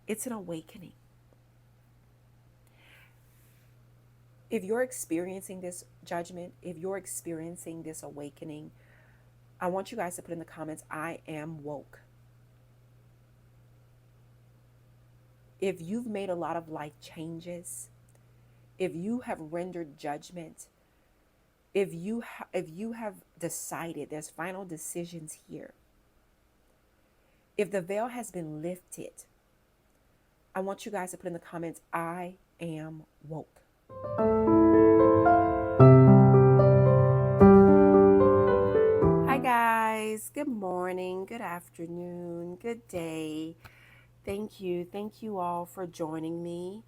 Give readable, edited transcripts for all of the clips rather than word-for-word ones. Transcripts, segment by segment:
It's an awakening. If you're experiencing this judgment, if you're experiencing this awakening, I want you guys to put in the comments, I am woke. If you've made a lot of life changes, if you have rendered judgment, if you have decided, there's final decisions here. If the veil has been lifted, I want you guys to put in the comments, I am woke. Hi guys, good morning, good afternoon, good day. Thank you all for joining me.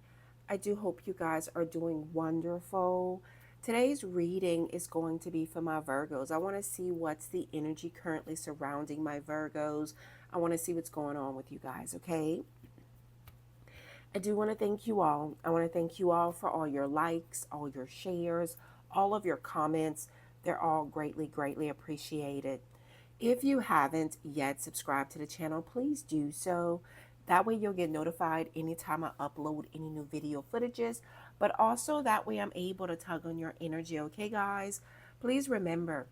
I do hope you guys are doing wonderful. Today's reading is going to be for my Virgos. I want to see what's the energy currently surrounding my Virgos. I want to see what's going on with you guys, okay? I do want to thank you all. I want to thank you all for all your likes, all your shares, all of your comments. They're all greatly appreciated. If you haven't yet subscribed to the channel, please do so. That way you'll get notified anytime I upload any new video footages, but also that way I'm able to tug on your energy, okay guys? Please remember,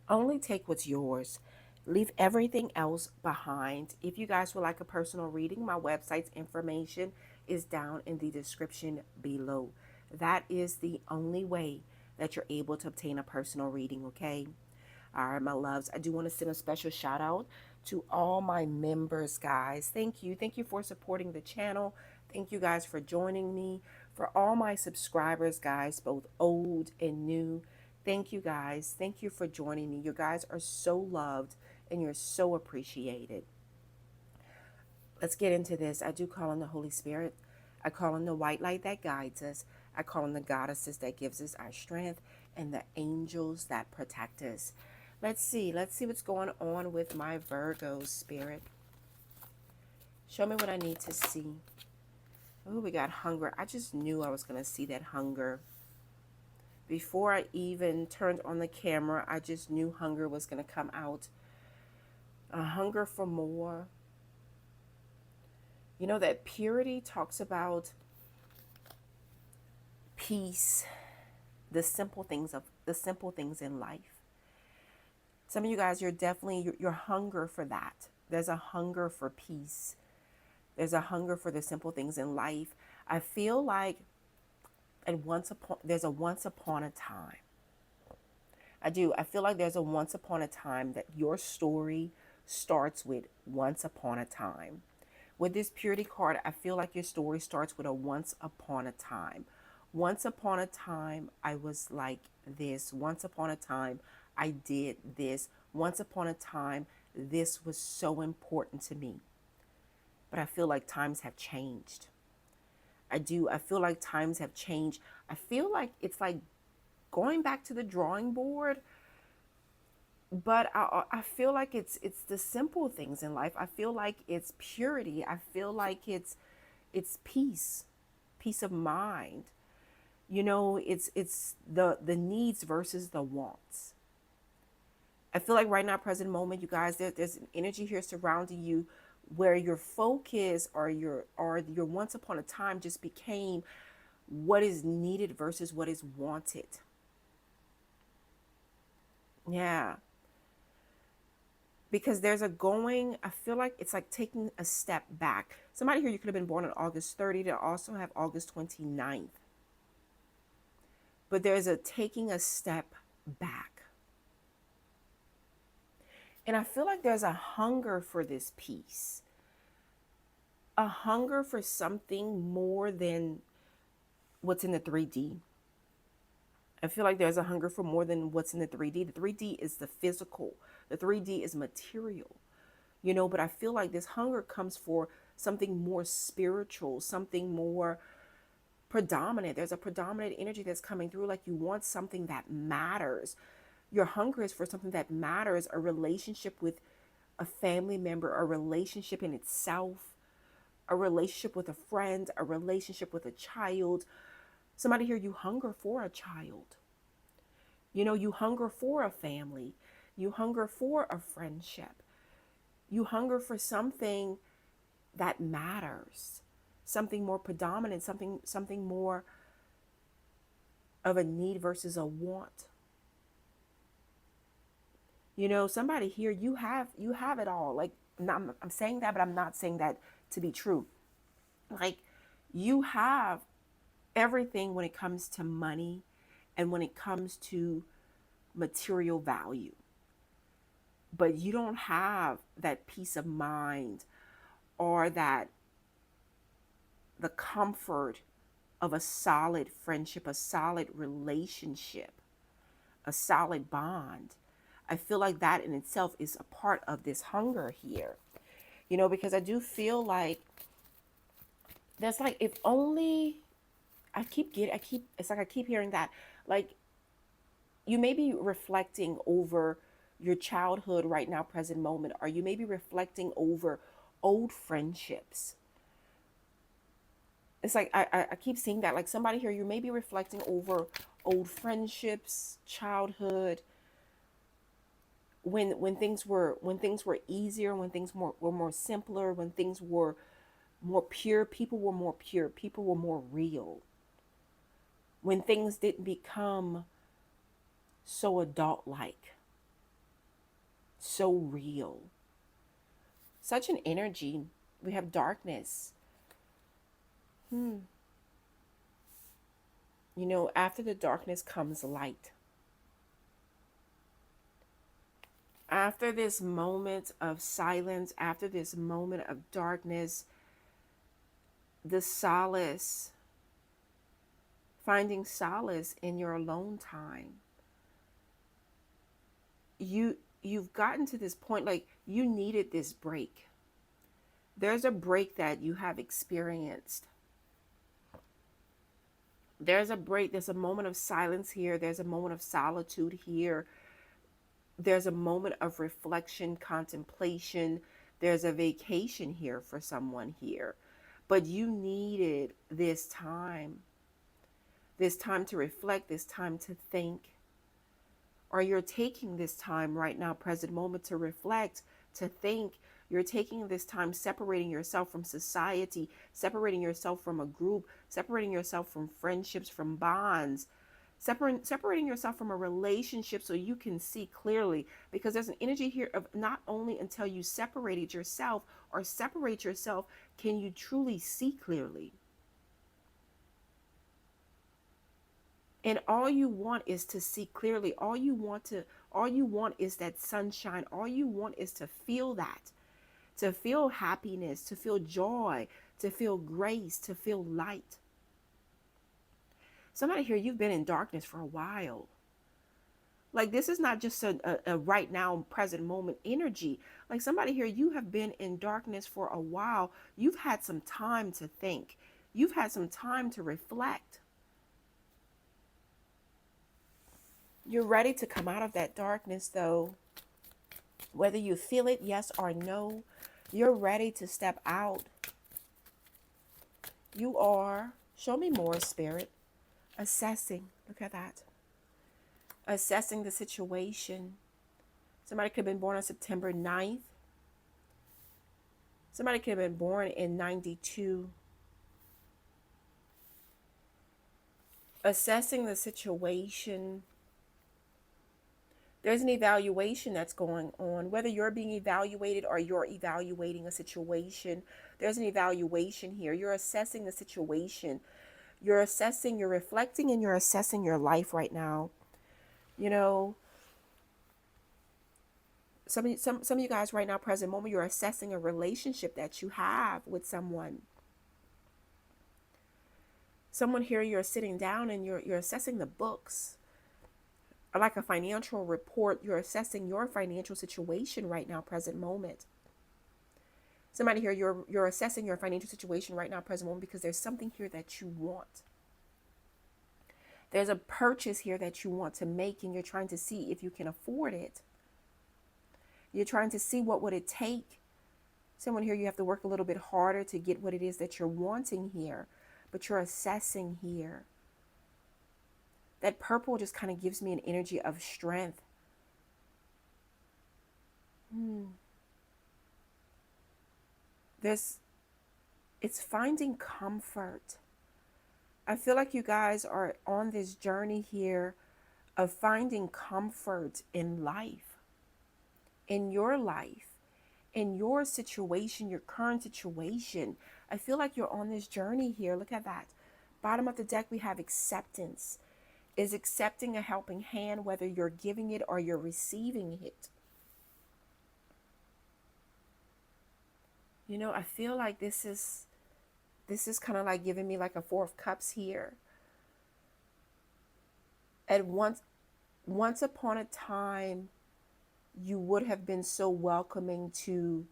only take what's yours. Leave everything else behind. If you guys would like a personal reading, my website's information is down in the description below. That is the only way that you're able to obtain a personal reading, okay? All right, my loves, I do want to send a special shout out to all my members, guys. Thank you. Thank you for supporting the channel. Thank you guys for joining me. For all my subscribers, guys, both old and new, thank you guys. Thank you for joining me. You guys are so loved and you're so appreciated. Let's get into this. I do call on the Holy Spirit. I call on the white light that guides us. I call on the goddesses that gives us our strength and the angels that protect us. Let's see what's going on with my Virgo spirit. Show me what I need to see. Oh, we got hunger. I just knew I was going to see that hunger. Before I even turned on the camera, I just knew hunger was going to come out. A hunger for more. You know that purity talks about peace, the simple things in life. Some of you guys, you're definitely, your hunger for that. There's a hunger for peace. There's a hunger for the simple things in life. I feel like there's a once upon a time. I do. I feel like there's a once upon a time that your story starts with once upon a time. With this purity card, I feel like your story starts with a once upon a time. Once upon a time, I was like this. Once upon a time, I did this. Once upon a time, this was so important to me. But I feel like times have changed. I do. I feel like times have changed. I feel like it's like going back to the drawing board. But I feel like it's the simple things in life. I feel like it's purity. I feel like it's peace of mind. You know, it's the needs versus the wants. I feel like right now, present moment, you guys, there's an energy here surrounding you where your focus or your once upon a time just became what is needed versus what is wanted. Yeah. Because there's I feel like it's like taking a step back. Somebody here, you could have been born on August 30 to also have August 29th. But there's a taking a step back. And I feel like there's a hunger for this peace. A hunger for something more than what's in the 3D. I feel like there's a hunger for more than what's in the 3D. The 3D is the physical. The 3D is material. You know, but I feel like this hunger comes for something more spiritual, something more predominant. There's a predominant energy that's coming through, like you want something that matters. Your hunger is for something that matters, a relationship with a family member, a relationship in itself, a relationship with a friend, a relationship with a child. Somebody here, you hunger for a child. You know, you hunger for a family. You hunger for a friendship. You hunger for something that matters, something more predominant, something more of a need versus a want. You know, somebody here, you have it all. Like, I'm saying that, but I'm not saying that to be true. Like, you have everything when it comes to money and when it comes to material value, but you don't have that peace of mind or that the comfort of a solid friendship, a solid relationship, a solid bond. I feel like that in itself is a part of this hunger here, you know, because I do feel like that's like, if only it's like I keep hearing that, like, you may be reflecting over your childhood right now, present moment, or you may be reflecting over old friendships. It's like I keep seeing that, like, somebody here, you may be reflecting over old friendships, childhood, when things were easier, when things were more simpler, when things were more pure, people were more pure, people were more real, when things didn't become so adult like, so real. Such an energy. We have darkness. You know, after the darkness comes light. After this moment of silence, after this moment of darkness, the solace, finding solace in your alone time. You've gotten to this point, like, you needed this break. There's a break that you have experienced. There's a break. There's a moment of silence here. There's a moment of solitude here. There's a moment of reflection, contemplation. There's a vacation here for someone here. But you needed this time to reflect, this time to think. Or you're taking this time right now, present moment, to reflect, to think. You're taking this time separating yourself from society, separating yourself from a group, separating yourself from friendships, from bonds, separating yourself from a relationship so you can see clearly. Because there's an energy here of not only until you separated yourself or separate yourself can you truly see clearly. And all you want is to see clearly. All you want is that sunshine. All you want is to feel that, to feel happiness, to feel joy, to feel grace, to feel light. Somebody here, you've been in darkness for a while. Like, this is not just a right now, present moment energy. Like, somebody here, you have been in darkness for a while. You've had some time to think. You've had some time to reflect. You're ready to come out of that darkness, though. Whether you feel it, yes or no, you're ready to step out. You are. Show me more, Spirit. Assessing. Look at that. Assessing the situation. Somebody could have been born on September 9th. Somebody could have been born in 92. Assessing the situation. There's an evaluation that's going on, whether you're being evaluated or you're evaluating a situation. There's an evaluation here. You're assessing the situation. You're assessing, you're reflecting, and you're assessing your life right now. You know, some of you guys right now, present moment, you're assessing a relationship that you have with someone. Someone here, you're sitting down and you're assessing the books. Like a financial report, you're assessing your financial situation right now, present moment. Somebody here, you're assessing your financial situation right now, present moment, because there's something here that you want. There's a purchase here that you want to make, and you're trying to see if you can afford it. You're trying to see what would it take. Someone here, you have to work a little bit harder to get what it is that you're wanting here, but you're assessing here. That purple just kind of gives me an energy of strength. There's It's finding comfort. I feel like you guys are on this journey here of finding comfort in life, in your situation, your current situation. I feel like you're on this journey here. Look at that. Bottom of the deck, we have acceptance. Is accepting a helping hand, whether you're giving it or you're receiving it. You know, I feel like this is kind of like giving me like a Four of Cups here. At once upon a time, you would have been so welcoming to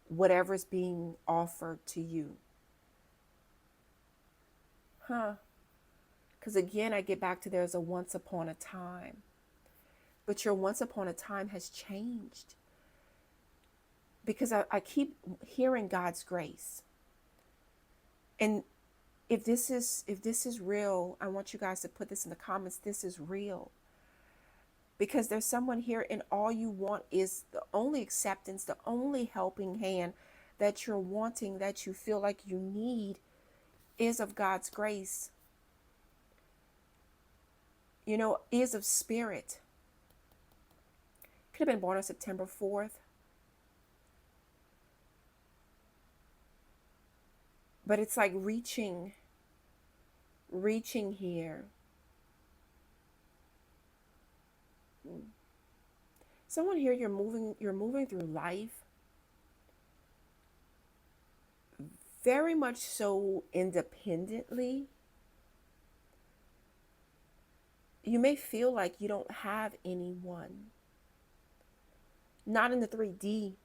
whatever's being offered to you. Because again, I get back to there's a once upon a time. But your once upon a time has changed. Because I keep hearing God's grace. And if this is real, I want you guys to put this in the comments. This is real. Because there's someone here and all you want is the only acceptance, the only helping hand that you're wanting, that you feel like you need, is of God's grace. You know, is of spirit. Could have been born on September 4th. But it's like reaching here. Someone here, you're moving through life very much so independently. You may feel like you don't have anyone. Not in the 3D.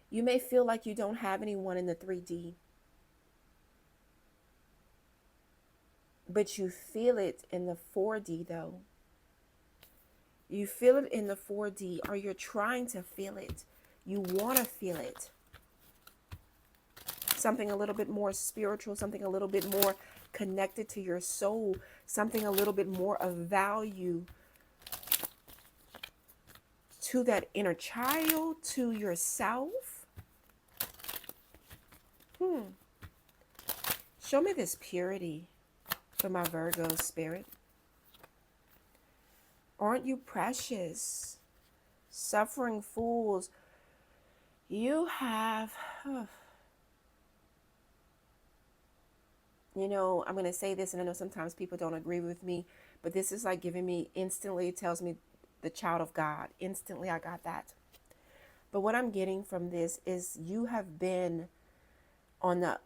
You may feel like you don't have anyone in the 3D. But you feel it in the 4D though. You feel it in the 4D, or you're trying to feel it. You want to feel it. Something a little bit more spiritual, something a little bit more connected to your soul, something a little bit more of value to that inner child, to yourself. Show me this purity for my Virgo spirit. Aren't you precious? Suffering fools. You have, you know, I'm going to say this, and I know sometimes people don't agree with me, but this is like giving me instantly, it tells me the child of God. Instantly, I got that. But what I'm getting from this is you have been on the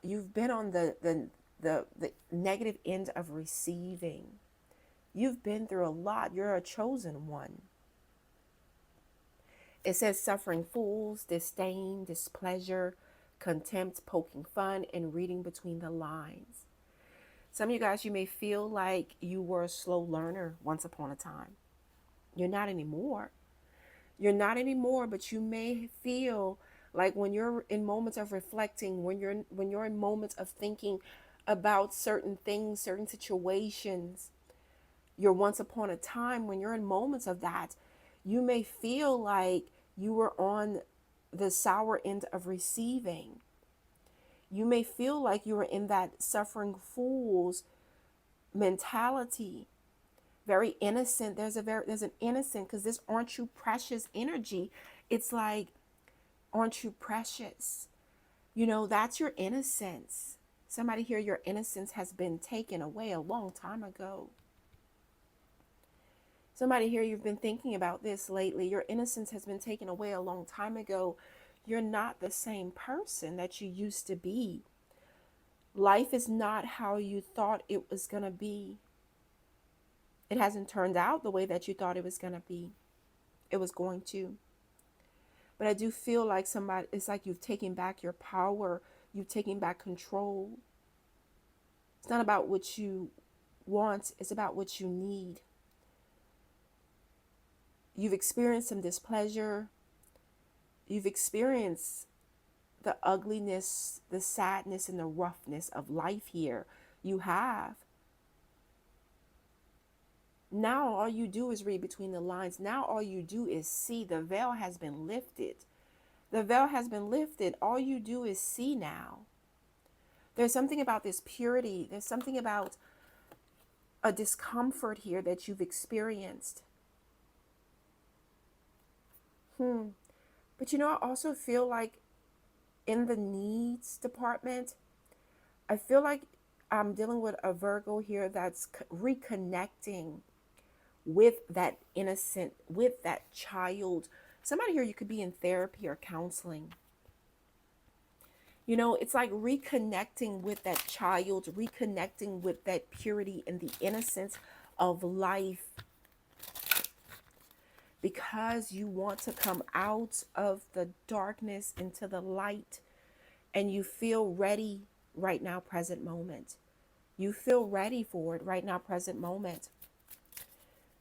negative end of receiving. You've been through a lot. You're a chosen one. It says suffering fools, disdain, displeasure, contempt, poking fun, and reading between the lines. Some of you guys, you may feel like you were a slow learner once upon a time. You're not anymore. You're not anymore, but you may feel like when you're in moments of reflecting, when you're in moments of thinking about certain things, certain situations, you're once upon a time, when you're in moments of that, you may feel like you were on the sour end of receiving. You may feel like you were in that suffering fool's mentality. Very innocent. There's an innocent, because this aren't you precious energy. It's like, aren't you precious? You know, that's your innocence. Somebody here, your innocence has been taken away a long time ago. Somebody here, you've been thinking about this lately. Your innocence has been taken away a long time ago. You're not the same person that you used to be. Life is not how you thought it was going to be. It hasn't turned out the way that you thought it was going to be. It was going to. But I do feel like it's like you've taken back your power. You've taken back control. It's not about what you want. It's about what you need. You've experienced some displeasure. You've experienced the ugliness, the sadness, and the roughness of life here. You have. Now all you do is read between the lines. Now all you do is see the veil has been lifted. The veil has been lifted. All you do is see now. There's something about this purity. There's something about a discomfort here that you've experienced. But I also feel like in the needs department, I feel like I'm dealing with a Virgo here that's reconnecting with that innocent, with that child. Somebody here, you could be in therapy or counseling. It's like reconnecting with that child, reconnecting with that purity and the innocence of life, because you want to come out of the darkness into the light, and you feel ready right now, present moment. You feel ready for it right now, present moment.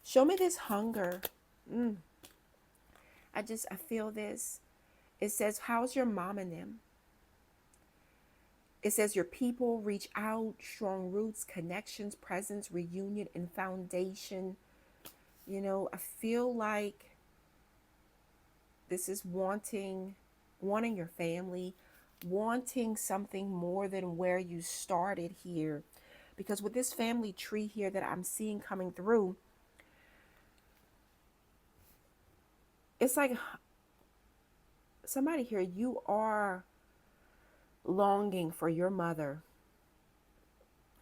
Show me this hunger. I feel this. It says, how's your mom and them? It says your people reach out, strong roots, connections, presence, reunion, and foundation. I feel like this is wanting your family, wanting something more than where you started here. Because with this family tree here that I'm seeing coming through, it's like somebody here, you are longing for your mother.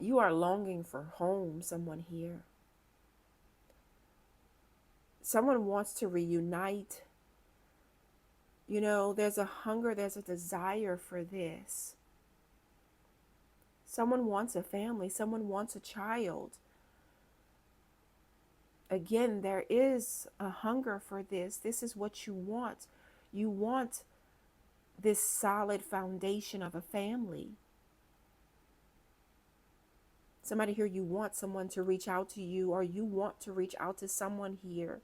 You are longing for home, someone here. Someone wants to reunite. There's a hunger, there's a desire for this. Someone wants a family, someone wants a child. Again, there is a hunger for this. This is what you want. You want this solid foundation of a family. Somebody here, you want someone to reach out to you, or you want to reach out to someone here.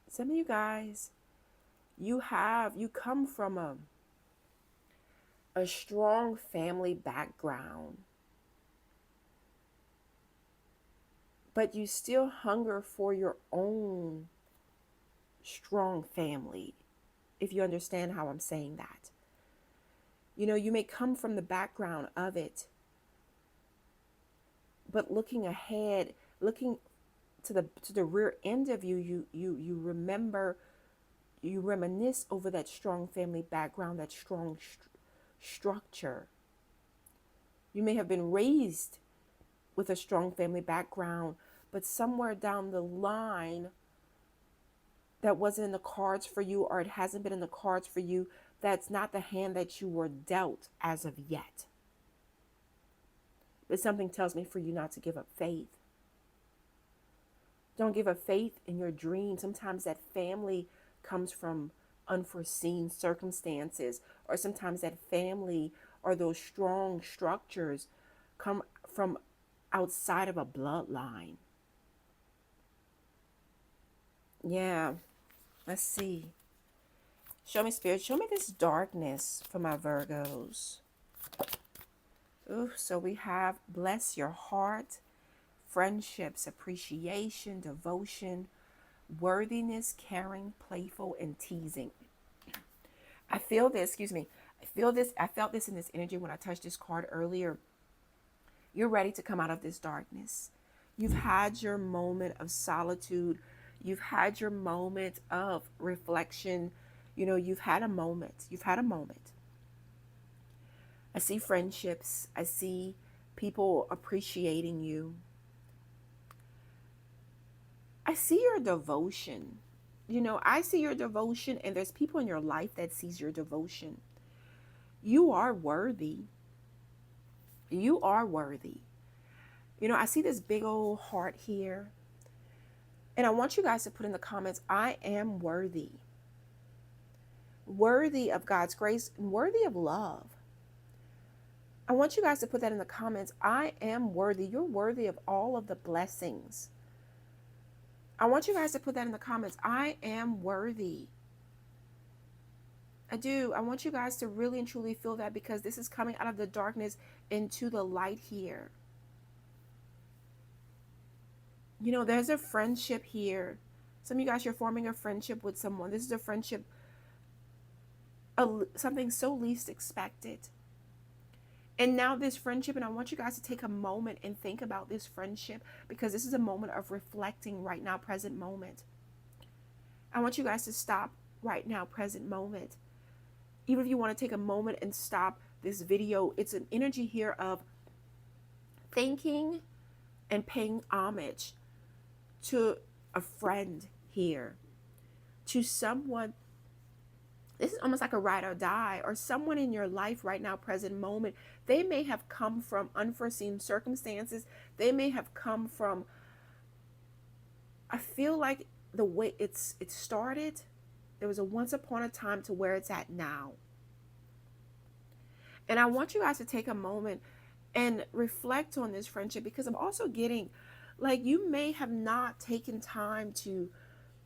Some of you guys, you come from a strong family background, but you still hunger for your own strong family, if you understand how I'm saying that. You may come from the background of it, but looking ahead, looking to the rear end of you remember, you reminisce over that strong family background, that strong structure. You may have been raised with a strong family background, but somewhere down the line that wasn't in the cards for you, or it hasn't been in the cards for you. That's not the hand that you were dealt as of yet. But something tells me for you not to give up faith. Don't give up faith in your dream. Sometimes that family comes from unforeseen circumstances, or sometimes that family or those strong structures come from outside of a bloodline. Yeah, let's see. Show me, Spirit. Show me this darkness for my Virgos. Ooh, so we have bless your heart, friendships, appreciation, devotion, worthiness, caring, playful, and teasing. I feel this, excuse me. I felt this in this energy when I touched this card earlier. You're ready to come out of this darkness. You've had your moment of solitude. You've had your moment of reflection. You've had a moment. I see friendships. I see people appreciating you. I see your devotion. I see your devotion, and there's people in your life that sees your devotion. You are worthy. You are worthy. I see this big old heart here. And I want you guys to put in the comments, I am worthy. Worthy of God's grace and worthy of love. I want you guys to put that in the comments. I am worthy. You're worthy of all of the blessings. I want you guys to put that in the comments. I am worthy. I do. I want you guys to really and truly feel that, because this is coming out of the darkness into the light here. You know, there's a friendship here. Some of you guys, you're forming a friendship with someone. This is a friendship, something so least expected. And now this friendship, and I want you guys to take a moment and think about this friendship, because this is a moment of reflecting right now, present moment. I want you guys to stop right now, present moment. Even if you want to take a moment and stop this video, it's an energy here of thanking and paying homage to a friend here, to someone. This is almost like a ride or die, or someone in your life right now, present moment. They may have come from unforeseen circumstances. They may have come from, I feel like the way it started, there was a once upon a time to where it's at now. And I want you guys to take a moment and reflect on this friendship, because I'm also getting, like, you may have not taken time to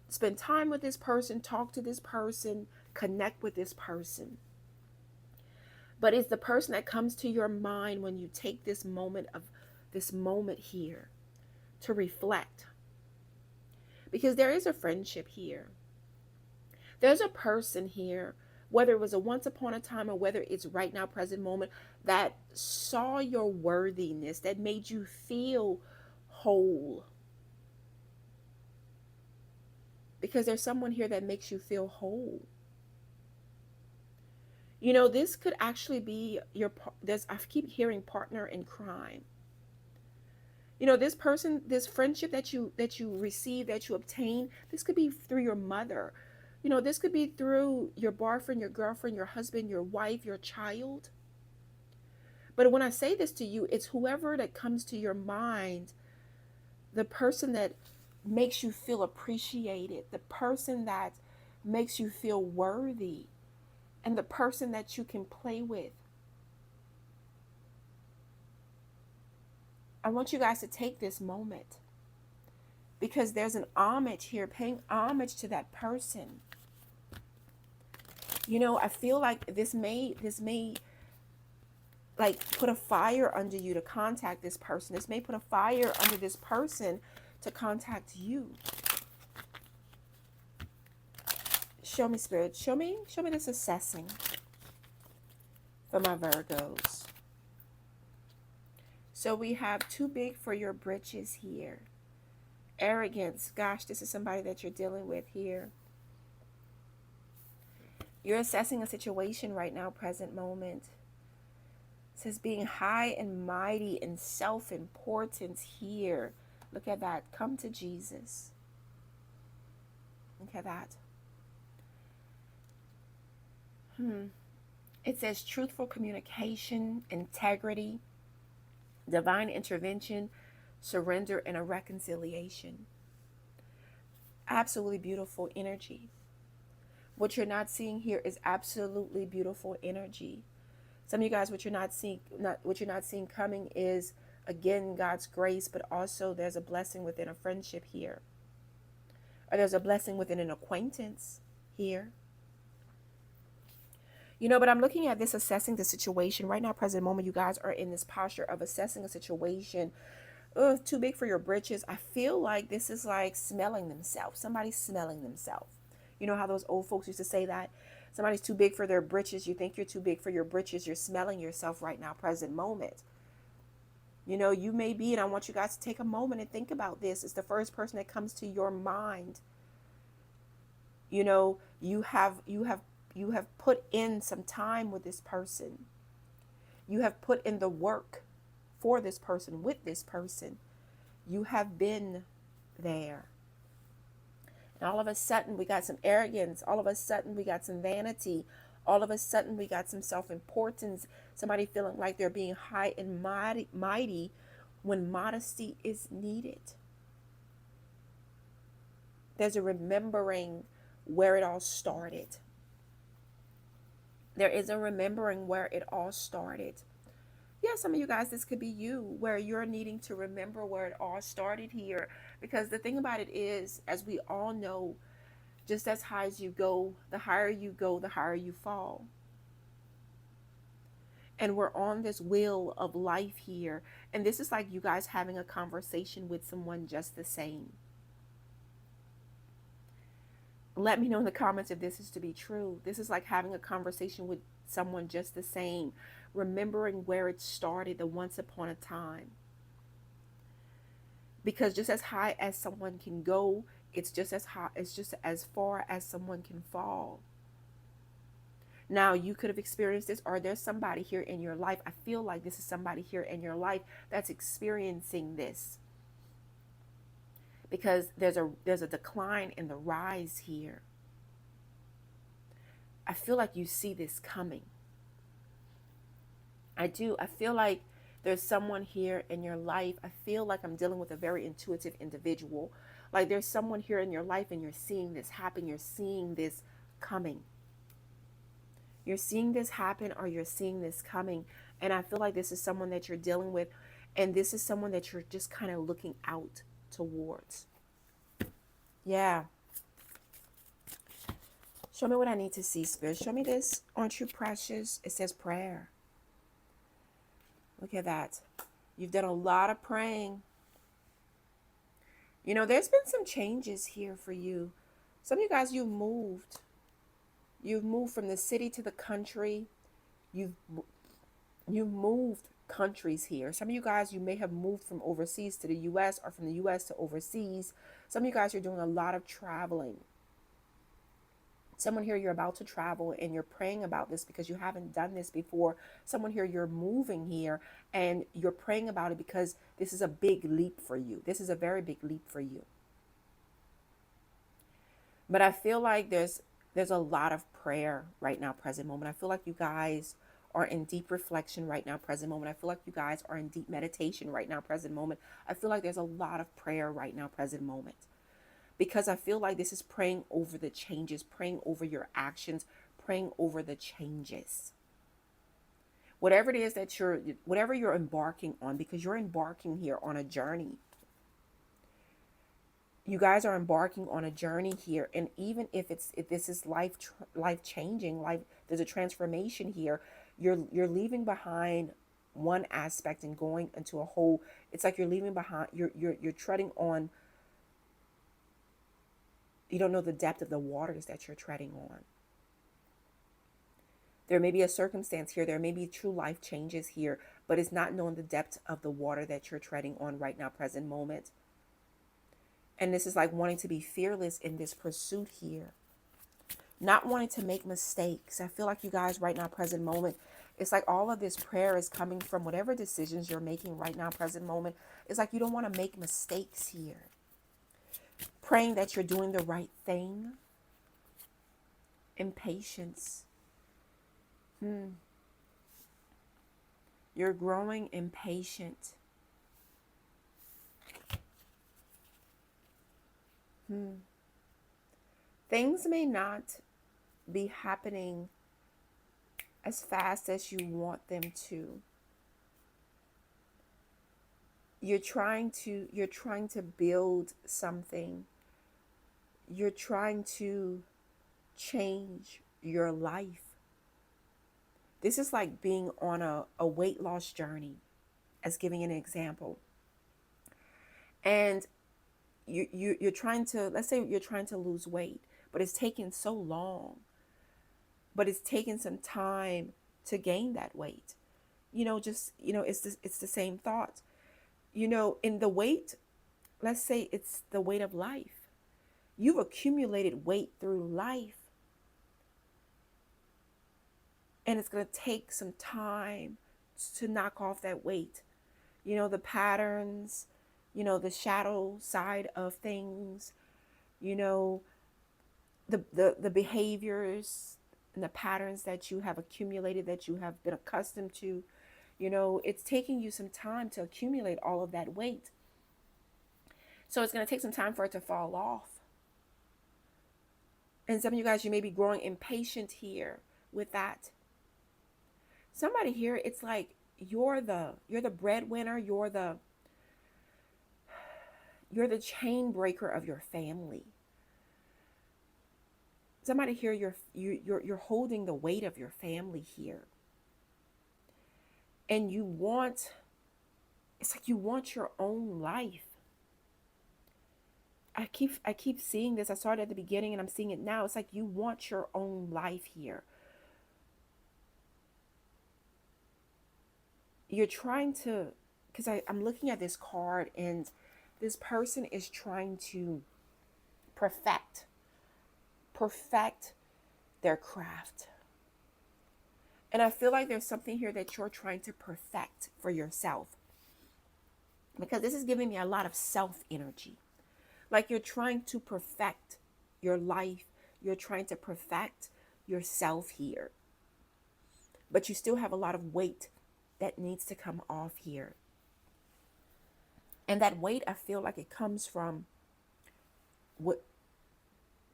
spend time with this person, talk to this person, connect with this person. But it's the person that comes to your mind when you take this moment here to reflect. Because there is a friendship here. There's a person here, whether it was a once upon a time or whether it's right now, present moment, that saw your worthiness, that made you feel whole. Because there's someone here that makes you feel whole. You know, this could actually be I keep hearing partner in crime. You know, this person, this friendship that you receive, that you obtain, this could be through your mother. You know, this could be through your boyfriend, your girlfriend, your husband, your wife, your child. But when I say this to you, it's whoever that comes to your mind, the person that makes you feel appreciated, the person that makes you feel worthy, and the person that you can play with. I want you guys to take this moment, because there's an homage here, paying homage to that person. You know, I feel like this may like put a fire under you to contact this person. This may put a fire under this person to contact you. Show me, Spirit. Show me this assessing for my Virgos. So we have too big for your britches here. Arrogance. Gosh, this is somebody that you're dealing with here. You're assessing a situation right now, present moment. It says being high and mighty and self-importance here. Look at that. Come to Jesus. Look at that. It says truthful communication, integrity, divine intervention, surrender, and a reconciliation. Absolutely beautiful energy. What you're not seeing here is absolutely beautiful energy. Some of you guys, what you're not seeing coming is, again, God's grace, but also there's a blessing within a friendship here. Or there's a blessing within an acquaintance here. You know, but I'm looking at this, assessing the situation. Right now, present moment, you guys are in this posture of assessing a situation. Too big for your britches. I feel like this is like smelling themselves. Somebody's smelling themselves. You know how those old folks used to say that? Somebody's too big for their britches. You think you're too big for your britches. You're smelling yourself right now, present moment. You know, you may be, and I want you guys to take a moment and think about this. It's the first person that comes to your mind. You know, you have put in some time with this person. You have put in the work for this person, with this person. You have been there. And all of a sudden, we got some arrogance. All of a sudden, we got some vanity. All of a sudden, we got some self-importance. Somebody feeling like they're being high and mighty when modesty is needed. There's a remembering where it all started. There is a remembering where it all started. Yeah, some of you guys, this could be you, where you're needing to remember where it all started here. Because the thing about it is, as we all know, just as high as you go, the higher you go, the higher you fall. And we're on this wheel of life here. And this is like you guys having a conversation with someone just the same. Let me know in the comments if this is to be true. This is like having a conversation with someone just the same, remembering where it started, the once upon a time. Because just as high as someone can go, it's just as high, it's just as far as someone can fall. Now, you could have experienced this, or there's somebody here in your life. I feel like this is somebody here in your life that's experiencing this. Because there's a decline in the rise here. I feel like you see this coming. I do. I feel like there's someone here in your life. I feel like I'm dealing with a very intuitive individual. Like there's someone here in your life and you're seeing this happen. You're seeing this coming. You're seeing this happen, or you're seeing this coming. And I feel like this is someone that you're dealing with. And this is someone that you're just kind of looking out towards. Yeah. Show me what I need to see, Spirit. Show me this. Aren't you precious? It says prayer. Look at that. You've done a lot of praying. You know, there's been some changes here for you. Some of you guys, you've moved. You've moved from the city to the country. You've moved countries here. Some of you guys, you may have moved from overseas to the U.S. or from the U.S. to overseas. Some of you guys are doing a lot of traveling. Someone here, you're about to travel and you're praying about this because you haven't done this before. Someone here, you're moving here and you're praying about it because this is a big leap for you. This is a very big leap for you. But I feel like there's a lot of prayer right now, present moment. I feel like you guys are in deep reflection right now, present moment. I feel like you guys are in deep meditation right now, present moment. I feel like there's a lot of prayer right now, present moment. Because I feel like this is praying over the changes, praying over your actions, praying over the changes. Whatever it is that whatever you're embarking on, because you're embarking here on a journey. You guys are embarking on a journey here. And even if this is life changing, there's a transformation here. You're leaving behind one aspect and going into a whole. It's like you're leaving behind, you're treading on. You don't know the depth of the waters that you're treading on. There may be a circumstance here. There may be true life changes here, but it's not knowing the depth of the water that you're treading on right now, present moment. And this is like wanting to be fearless in this pursuit here. Not wanting to make mistakes. I feel like you guys right now, present moment, it's like all of this prayer is coming from whatever decisions you're making right now, present moment. It's like you don't want to make mistakes here. Praying that you're doing the right thing. Impatience. You're growing impatient. Things may not be happening as fast as you want them to. You're trying to build something. You're trying to change your life. This is like being on a weight loss journey, as giving an example. And you're trying to, let's say you're trying to lose weight, but it's taken so long. But it's taken some time to gain that weight. It's the same thought. In the weight, let's say it's the weight of life. You've accumulated weight through life. And it's going to take some time to knock off that weight. The patterns, the shadow side of things, the behaviors and the patterns that you have accumulated, that you have been accustomed to. It's taking you some time to accumulate all of that weight. So it's going to take some time for it to fall off. And some of you guys, you may be growing impatient here with that. Somebody here, it's like you're the breadwinner, you're the chain breaker of your family. Somebody here, you're holding the weight of your family here. And it's like you want your own life. I keep seeing this. I saw it at the beginning and I'm seeing it now. It's like you want your own life here. You're trying to, because I'm looking at this card, and this person is trying to perfect perfect their craft. And I feel like there's something here that you're trying to perfect for yourself, because this is giving me a lot of self energy. Like you're trying to perfect your life, you're trying to perfect yourself here, but you still have a lot of weight that needs to come off here. And that weight, I feel like it comes from what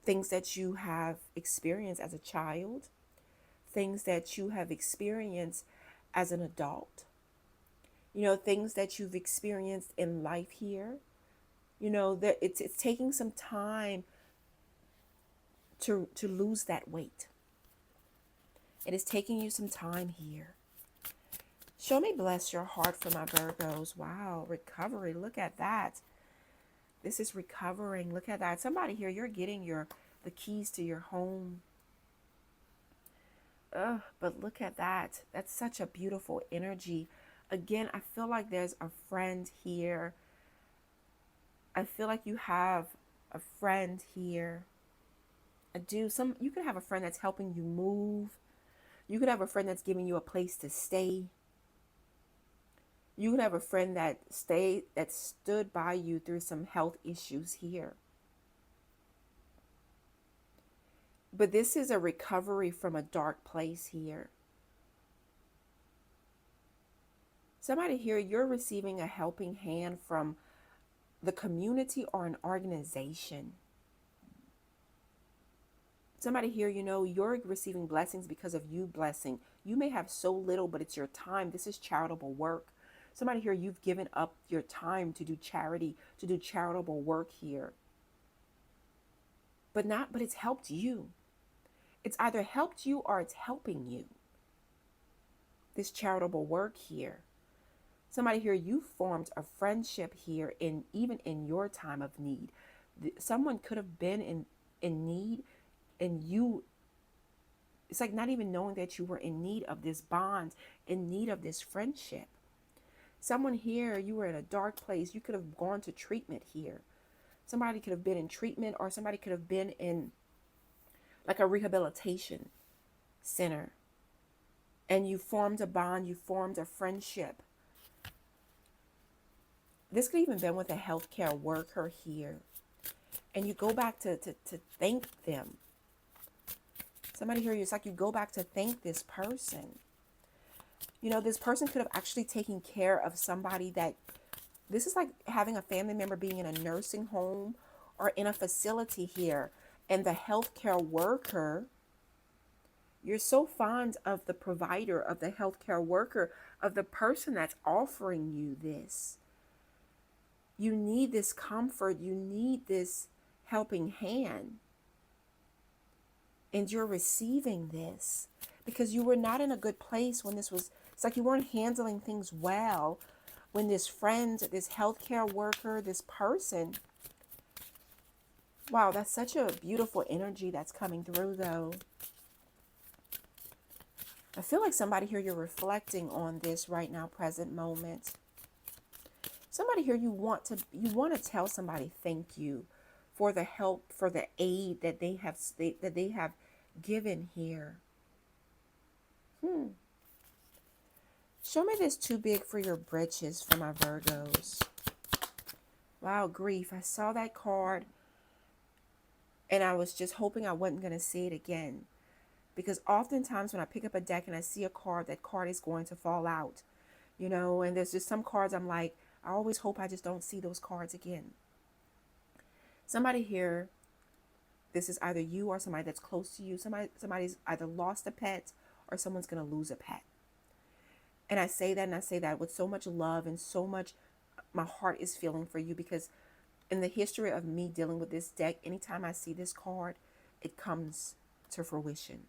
things that you have experienced as a child, things that you have experienced as an adult, things that you've experienced in life here. That it's taking some time to lose that weight. It is taking you some time here. Show me bless your heart for my Virgos. Wow, recovery. Look at that. This is recovering. Look at that. Somebody here, you're getting the keys to your home. But look at that. That's such a beautiful energy. Again, I feel like there's a friend here. I feel like you have a friend here. You could have a friend that's helping you move. You could have a friend that's giving you a place to stay. You could have a friend that stood by you through some health issues here. But this is a recovery from a dark place here. Somebody here, you're receiving a helping hand from the community or an organization. Somebody here, you're receiving blessings because of you blessing. You may have so little, but it's your time. This is charitable work. Somebody here, you've given up your time to do charity, to do charitable work here. But it's helped you. It's either helped you or it's helping you. This charitable work here. Somebody here, you formed a friendship here even in your time of need. Someone could have been in need, and it's like not even knowing that you were in need of this bond, in need of this friendship. Someone here, you were in a dark place. You could have gone to treatment here. Somebody could have been in treatment, or somebody could have been in like a rehabilitation center. And you formed a bond, you formed a friendship. This could even been with a healthcare worker here. And you go back to thank them. Somebody here, it's like you go back to thank this person. This person could have actually taken care of somebody this is like having a family member being in a nursing home or in a facility here. And the healthcare worker, you're so fond of the provider, of the healthcare worker, of the person that's offering you this. You need this comfort. You need this helping hand. And you're receiving this because you were not in a good place when it's like you weren't handling things well when this friend, this healthcare worker, this person. Wow, that's such a beautiful energy that's coming through though. I feel like somebody here, you're reflecting on this right now, present moment. Somebody here, you want to tell somebody thank you for the help, for the aid that they have given here. Show me this too big for your britches for my Virgos. Wow, grief. I saw that card and I was just hoping I wasn't going to see it again. Because oftentimes when I pick up a deck and I see a card, that card is going to fall out. And there's just some cards I'm like, I always hope I just don't see those cards again. Somebody here, this is either you or somebody that's close to you. Somebody's either lost a pet or someone's going to lose a pet. And I say that with so much love and so much, my heart is feeling for you, because in the history of me dealing with this deck, anytime I see this card, it comes to fruition.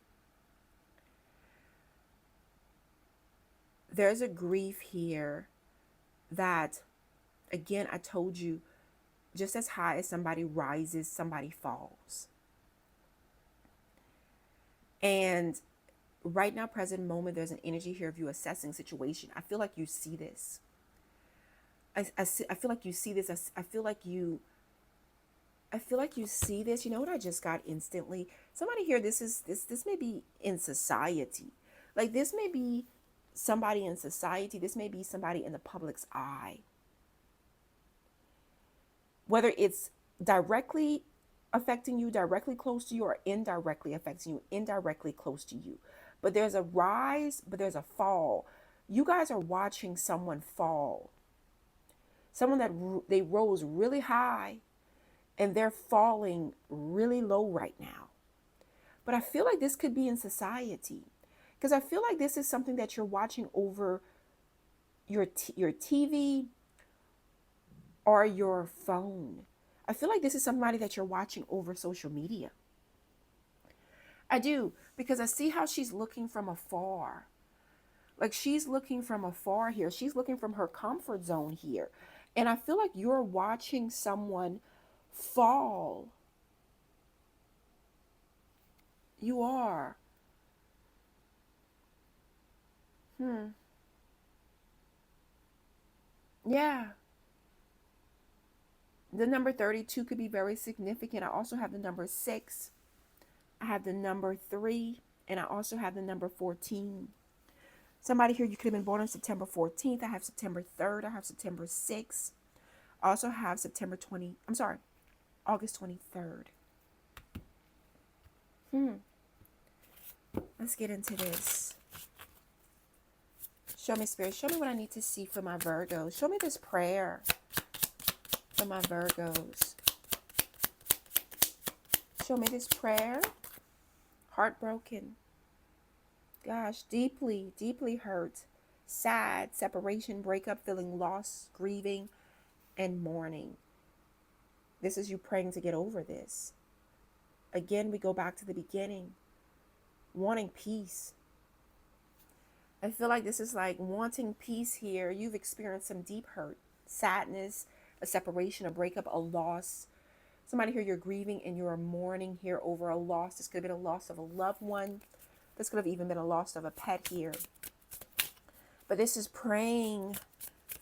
there's a grief here that, again, I told you, just as high as somebody rises, somebody falls. And right now, present moment, there's an energy here of you assessing situation. I feel like you see this. I feel like you see this. I feel like you see this. You know what I just got instantly? Somebody here, this may be in society. Like, this may be somebody in society. This may be somebody in the public's eye. Whether it's directly affecting you, directly close to you, or indirectly affecting you, indirectly close to you. But there's a rise, but there's a fall. You guys are watching someone fall. Someone that they rose really high and they're falling really low right now. But I feel like this could be in society, because I feel like this is something that you're watching over your TV or your phone. I feel like this is somebody that you're watching over social media. I do, because I see how she's looking from afar. Like, she's looking from afar here. She's looking from her comfort zone here. And I feel like you're watching someone fall. You are. Yeah. The number 32 could be very significant. I also have the number 6. I have the number 3. And I also have the number 14. Somebody here, you could have been born on September 14th. I have September 3rd. I have September 6th. I also have August 23rd. Let's get into this. Show me, Spirit. Show me what I need to see for my Virgos. Show me this prayer for my Virgos. Show me this prayer. Heartbroken. Gosh, deeply, deeply hurt. Sad, separation, breakup, feeling lost, grieving, and mourning. This is you praying to get over this. Again, we go back to the beginning. Wanting peace. I feel like this is like wanting peace here. You've experienced some deep hurt, sadness, a separation, a breakup, a loss. Somebody here, you're grieving and you're mourning here over a loss. This could have been a loss of a loved one. This could have even been a loss of a pet here. But this is praying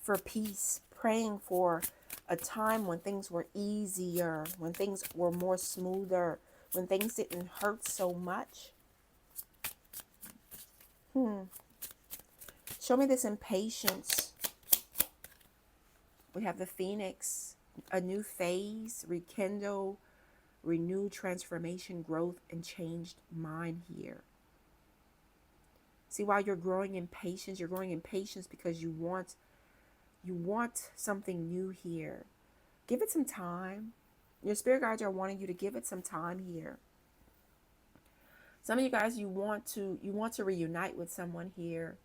for peace, praying for a time when things were easier, when things were more smoother, when things didn't hurt so much. Show me this impatience. We have the Phoenix, a new phase, rekindle, renew, transformation, growth, and changed mind here. See, while you're growing in patience, you're growing in patience because you want something new here. Give it some time. Your spirit guides are wanting you to give it some time here. Some of you guys, you want to reunite with someone here.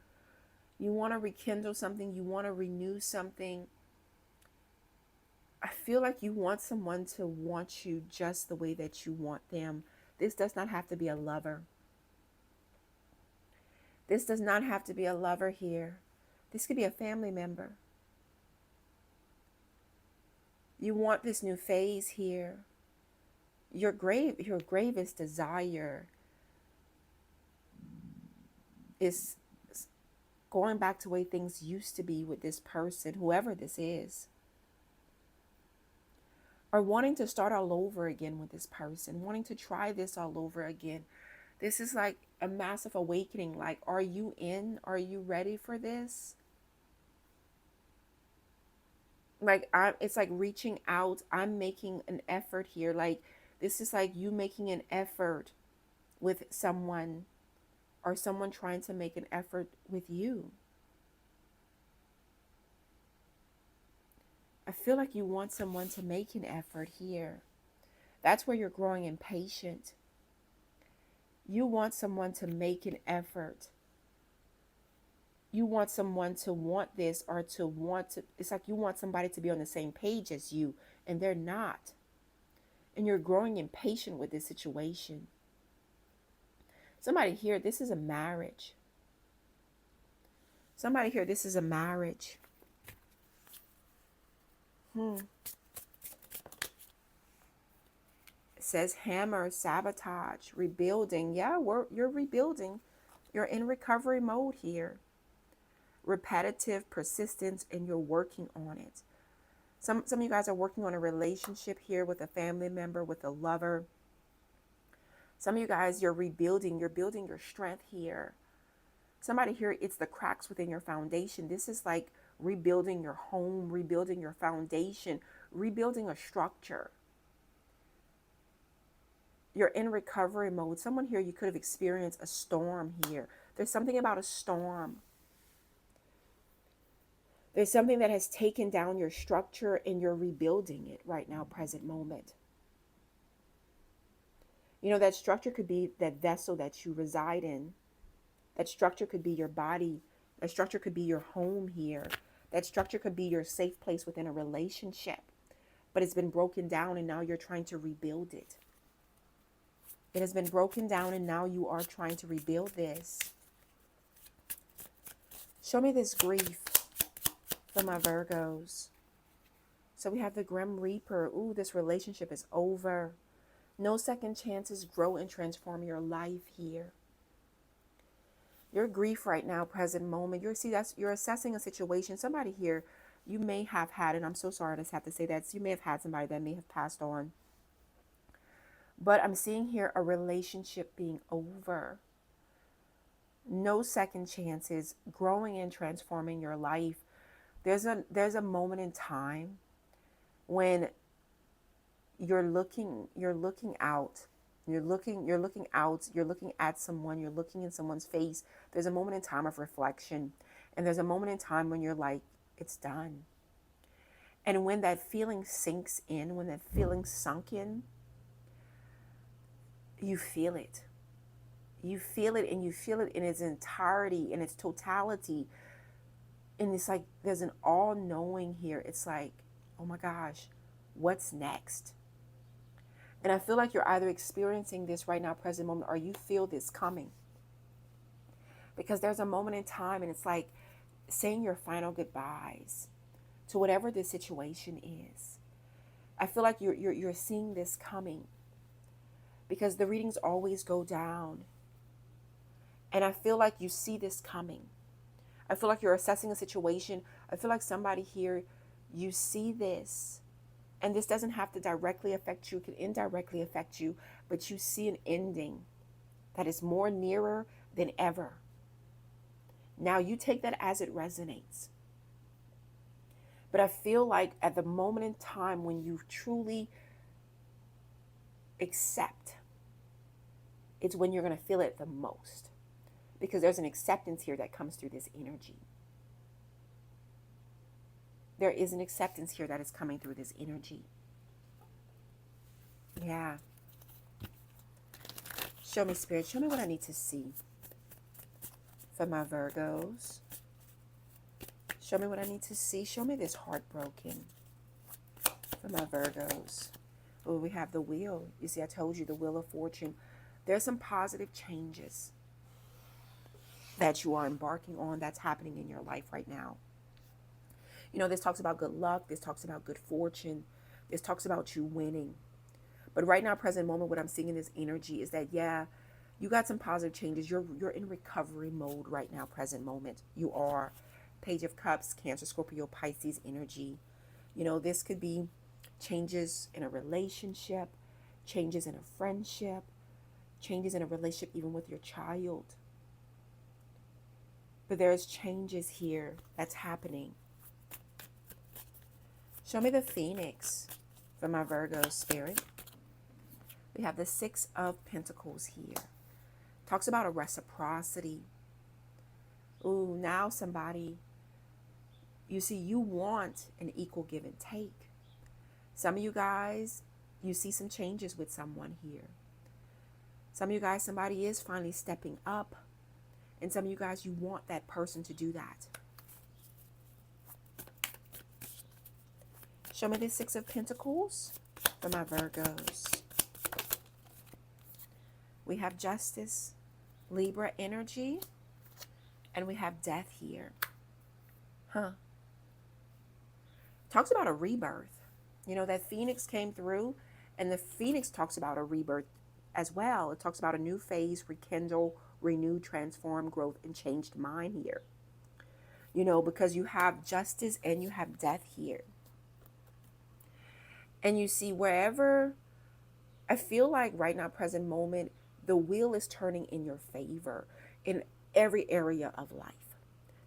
You want to rekindle something. You want to renew something. I feel like you want someone to want you just the way that you want them. This does not have to be a lover. This does not have to be a lover here. This could be a family member. You want this new phase here. Your gravest desire is going back to the way things used to be with this person, whoever this is. Or wanting to start all over again with this person, wanting to try this all over again. This is like a massive awakening. Like, are you in? Are you ready for this? Like, it's like reaching out. I'm making an effort here. Like, this is like you making an effort with someone, or someone trying to make an effort with you. I feel like you want someone to make an effort here. That's where you're growing impatient. You want someone to make an effort. You want someone to want this, or to want to, it's like you want somebody to be on the same page as you, and they're not. And you're growing impatient with this situation. Somebody here, this is a marriage. Somebody here, this is a marriage. It says hammer, sabotage, rebuilding. Yeah, you're rebuilding. You're in recovery mode here. Repetitive persistence, and you're working on it. Some of you guys are working on a relationship here with a family member, with a lover. Some of you guys, you're rebuilding. You're building your strength here. Somebody here, it's the cracks within your foundation. This is like rebuilding your home, rebuilding your foundation, rebuilding a structure. You're in recovery mode. Someone here, you could have experienced a storm here. There's something about a storm. There's something that has taken down your structure and you're rebuilding it right now, present moment. You know, that structure could be that vessel that you reside in. That structure could be your body. That structure could be your home here. That structure could be your safe place within a relationship. But it's been broken down and now you're trying to rebuild it. It has been broken down and now you are trying to rebuild this. Show me this grief for my Virgos. So we have the Grim Reaper. Ooh, this relationship is over. No second chances. Grow and transform your life here. Your grief right now, present moment. You're assessing a situation. Somebody here, you may have had, and I'm so sorry to have to say that, you may have had somebody that may have passed on. But I'm seeing here a relationship being over. No second chances. Growing and transforming your life. There's a moment in time when you're looking out. You're looking out, you're looking at someone, you're looking in someone's face. There's a moment in time of reflection. And there's a moment in time when you're like, it's done. And when that feeling sinks in, when that feeling sunk in, you feel it. You feel it, and you feel it in its entirety, in its totality. And it's like there's an all-knowing here. It's like, oh my gosh, what's next? And I feel like you're either experiencing this right now, present moment, or you feel this coming. Because there's a moment in time and it's like saying your final goodbyes to whatever this situation is. I feel like you're seeing this coming because the readings always go down. And I feel like you see this coming. I feel like you're assessing a situation. I feel like somebody here, you see this. And this doesn't have to directly affect you. It can indirectly affect you. But you see an ending that is more nearer than ever. Now you take that as it resonates. But I feel like at the moment in time when you truly accept, it's when you're going to feel it the most. Because there's an acceptance here that comes through this energy. There is an acceptance here that is coming through this energy. Yeah. Show me, Spirit. Show me what I need to see for my Virgos. Show me what I need to see. Show me this heartbroken for my Virgos. Oh, we have the wheel. You see, I told you the wheel of fortune. There's some positive changes that you are embarking on that's happening in your life right now. You know, this talks about good luck. This talks about good fortune. This talks about you winning. But right now, present moment, what I'm seeing in this energy is that, yeah, you got some positive changes. You're in recovery mode right now, present moment. You are. Page of Cups, Cancer, Scorpio, Pisces energy. You know, this could be changes in a relationship, changes in a friendship, changes in a relationship even with your child. But there's changes here that's happening. Show me the Phoenix for my Virgo spirit. We have the Six of Pentacles here. Talks about a reciprocity. Ooh, now somebody, you see, you want an equal give and take. Some of you guys, you see some changes with someone here. Some of you guys, somebody is finally stepping up. And some of you guys, you want that person to do that. Show me the Six of Pentacles for my Virgos. We have Justice, Libra energy, and we have Death here. Huh. Talks about a rebirth. You know, that phoenix came through, and the phoenix talks about a rebirth as well. It talks about a new phase, rekindle, renew, transform, growth, and changed mind here. You know, because you have justice and you have death here. And you see, wherever, I feel like right now, present moment, the wheel is turning in your favor in every area of life.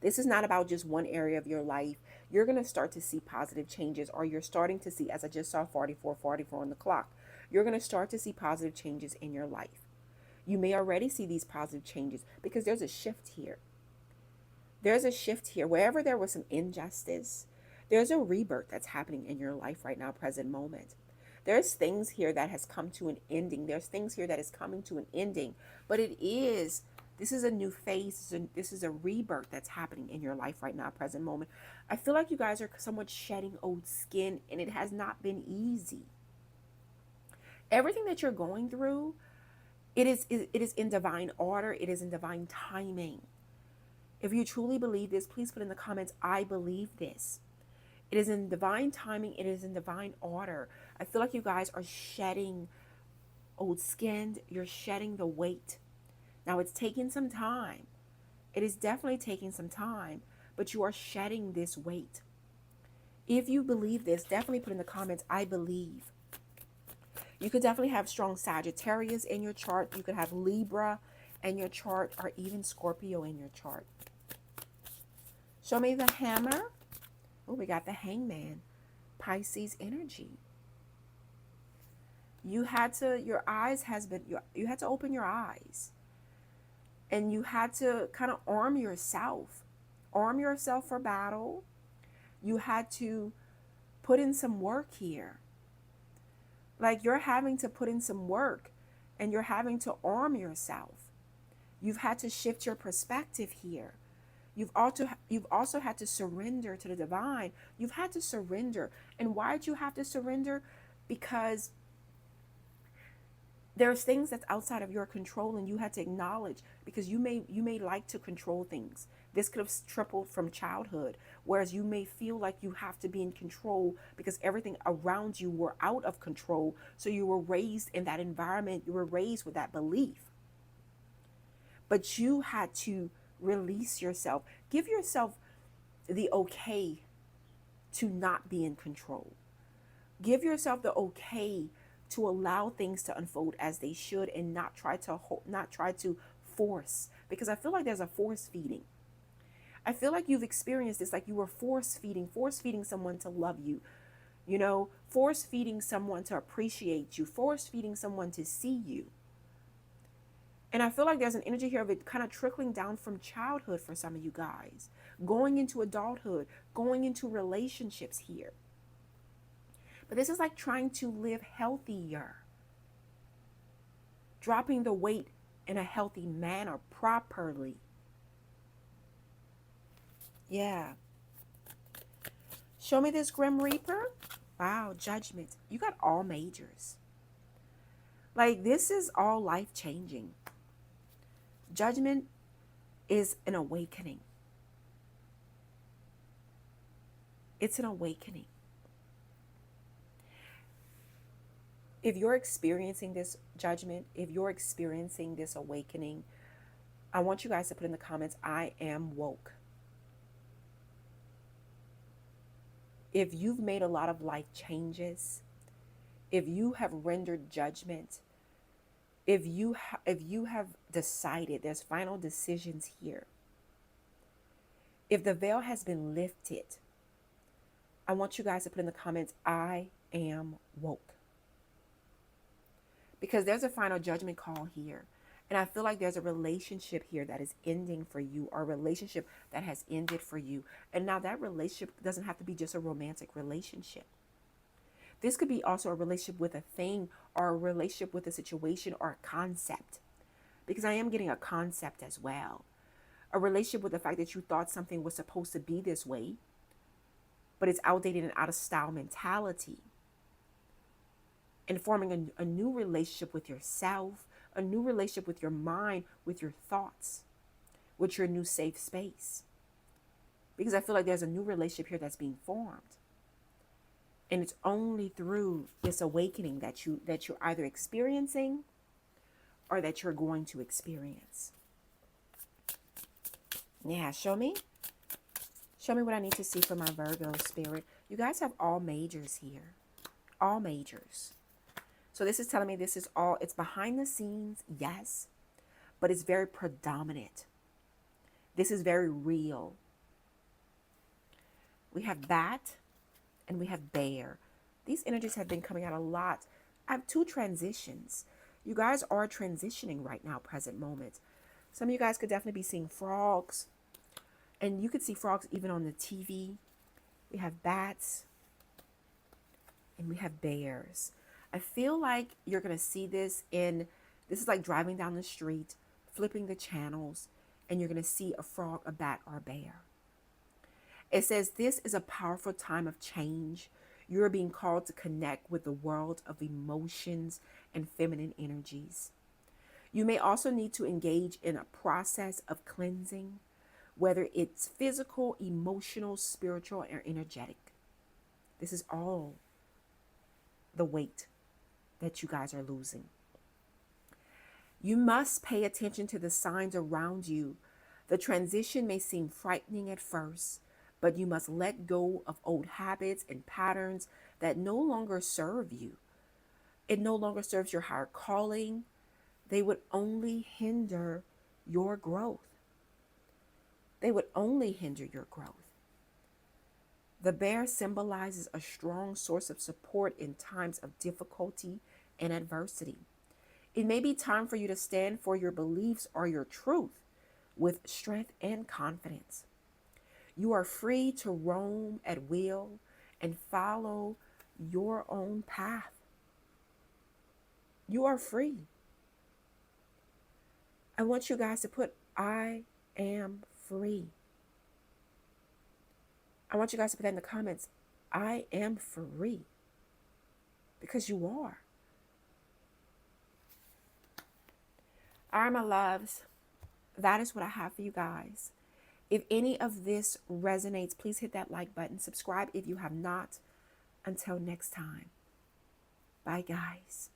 This is not about just one area of your life. You're going to start to see positive changes, or you're starting to see, as I just saw 44 on the clock, you're going to start to see positive changes in your life. You may already see these positive changes because there's a shift here. There's a shift here. Wherever there was some injustice, there's a rebirth that's happening in your life right now, present moment. There's things here that has come to an ending. There's things here that is coming to an ending. But this is a new phase. This is a rebirth that's happening in your life right now, present moment. I feel like you guys are somewhat shedding old skin, and it has not been easy. Everything that you're going through, it is in divine order. It is in divine timing. If you truly believe this, please put in the comments, I believe this. It is in divine timing. It is in divine order. I feel like you guys are shedding old skin. You're shedding the weight. Now, it's taking some time. It is definitely taking some time, but you are shedding this weight. If you believe this, definitely put in the comments, I believe. You could definitely have strong Sagittarius in your chart. You could have Libra in your chart, or even Scorpio in your chart. Show me the hammer. Oh, we got the Hangman. Pisces energy. You had to open your eyes. And you had to kind of arm yourself. Arm yourself for battle. You had to put in some work here. Like, you're having to put in some work, and you're having to arm yourself. You've had to shift your perspective here. You've also had to surrender to the divine. You've had to surrender. And why did you have to surrender? Because there's things that's outside of your control, and you had to acknowledge, because you may like to control things. This could have tripled from childhood, whereas you may feel like you have to be in control because everything around you were out of control. So you were raised in that environment. You were raised with that belief. But you had to release yourself. Give yourself the okay to not be in control. Give yourself the okay to allow things to unfold as they should, and not try to force, because I feel like there's a force feeding. I feel like you've experienced this, like you were force feeding someone to love you, force feeding someone to appreciate you, force feeding someone to see you. And I feel like there's an energy here of it kind of trickling down from childhood for some of you guys, going into adulthood, going into relationships here. But this is like trying to live healthier, dropping the weight in a healthy manner, properly. Yeah. Show me this Grim Reaper. Wow, Judgment. You got all majors. Like, this is all life-changing. Judgment is an awakening. It's an awakening. If you're experiencing this judgment, if you're experiencing this awakening, I want you guys to put in the comments, I am woke. If you've made a lot of life changes, if you have rendered judgment, if you have decided, there's final decisions here. If the veil has been lifted, I want you guys to put in the comments, I am woke. Because there's a final judgment call here. And I feel like there's a relationship here that is ending for you, or a relationship that has ended for you. And now that relationship doesn't have to be just a romantic relationship. This could be also a relationship with a thing, or a relationship with a situation, or a concept. Because I am getting a concept as well. A relationship with the fact that you thought something was supposed to be this way, but it's outdated and out of style mentality. And forming a new relationship with yourself, a new relationship with your mind, with your thoughts, with your new safe space. because I feel like there's a new relationship here that's being formed. And it's only through this awakening that you're either experiencing or that you're going to experience. Yeah, show me. Show me what I need to see for my Virgo spirit. You guys have all majors here. All majors. So this is telling me this is all, it's behind the scenes, yes, but it's very predominant. This is very real. We have bat and we have bear. These energies have been coming out a lot. I have two transitions. You guys are transitioning right now, present moment. Some of you guys could definitely be seeing frogs. And you could see frogs even on the TV. We have bats. And we have bears. I feel like you're going to see this this is like driving down the street, flipping the channels, and you're going to see a frog, a bat, or a bear. It says this is a powerful time of change. You're being called to connect with the world of emotions and feminine energies. You may also need to engage in a process of cleansing, whether it's physical, emotional, spiritual, or energetic. This is all the weight that you guys are losing. You must pay attention to the signs around you. The transition may seem frightening at first, but you must let go of old habits and patterns that no longer serve you. It no longer serves your higher calling. They would only hinder your growth. They would only hinder your growth. The bear symbolizes a strong source of support in times of difficulty and adversity. It may be time for you to stand for your beliefs or your truth with strength and confidence. You are free to roam at will and follow your own path. You are free. I want you guys to put, I am free. I want you guys to put that in the comments. I am free. Because you are. All right, my loves. That is what I have for you guys. If any of this resonates, please hit that like button. Subscribe if you have not. Until next time. Bye, guys.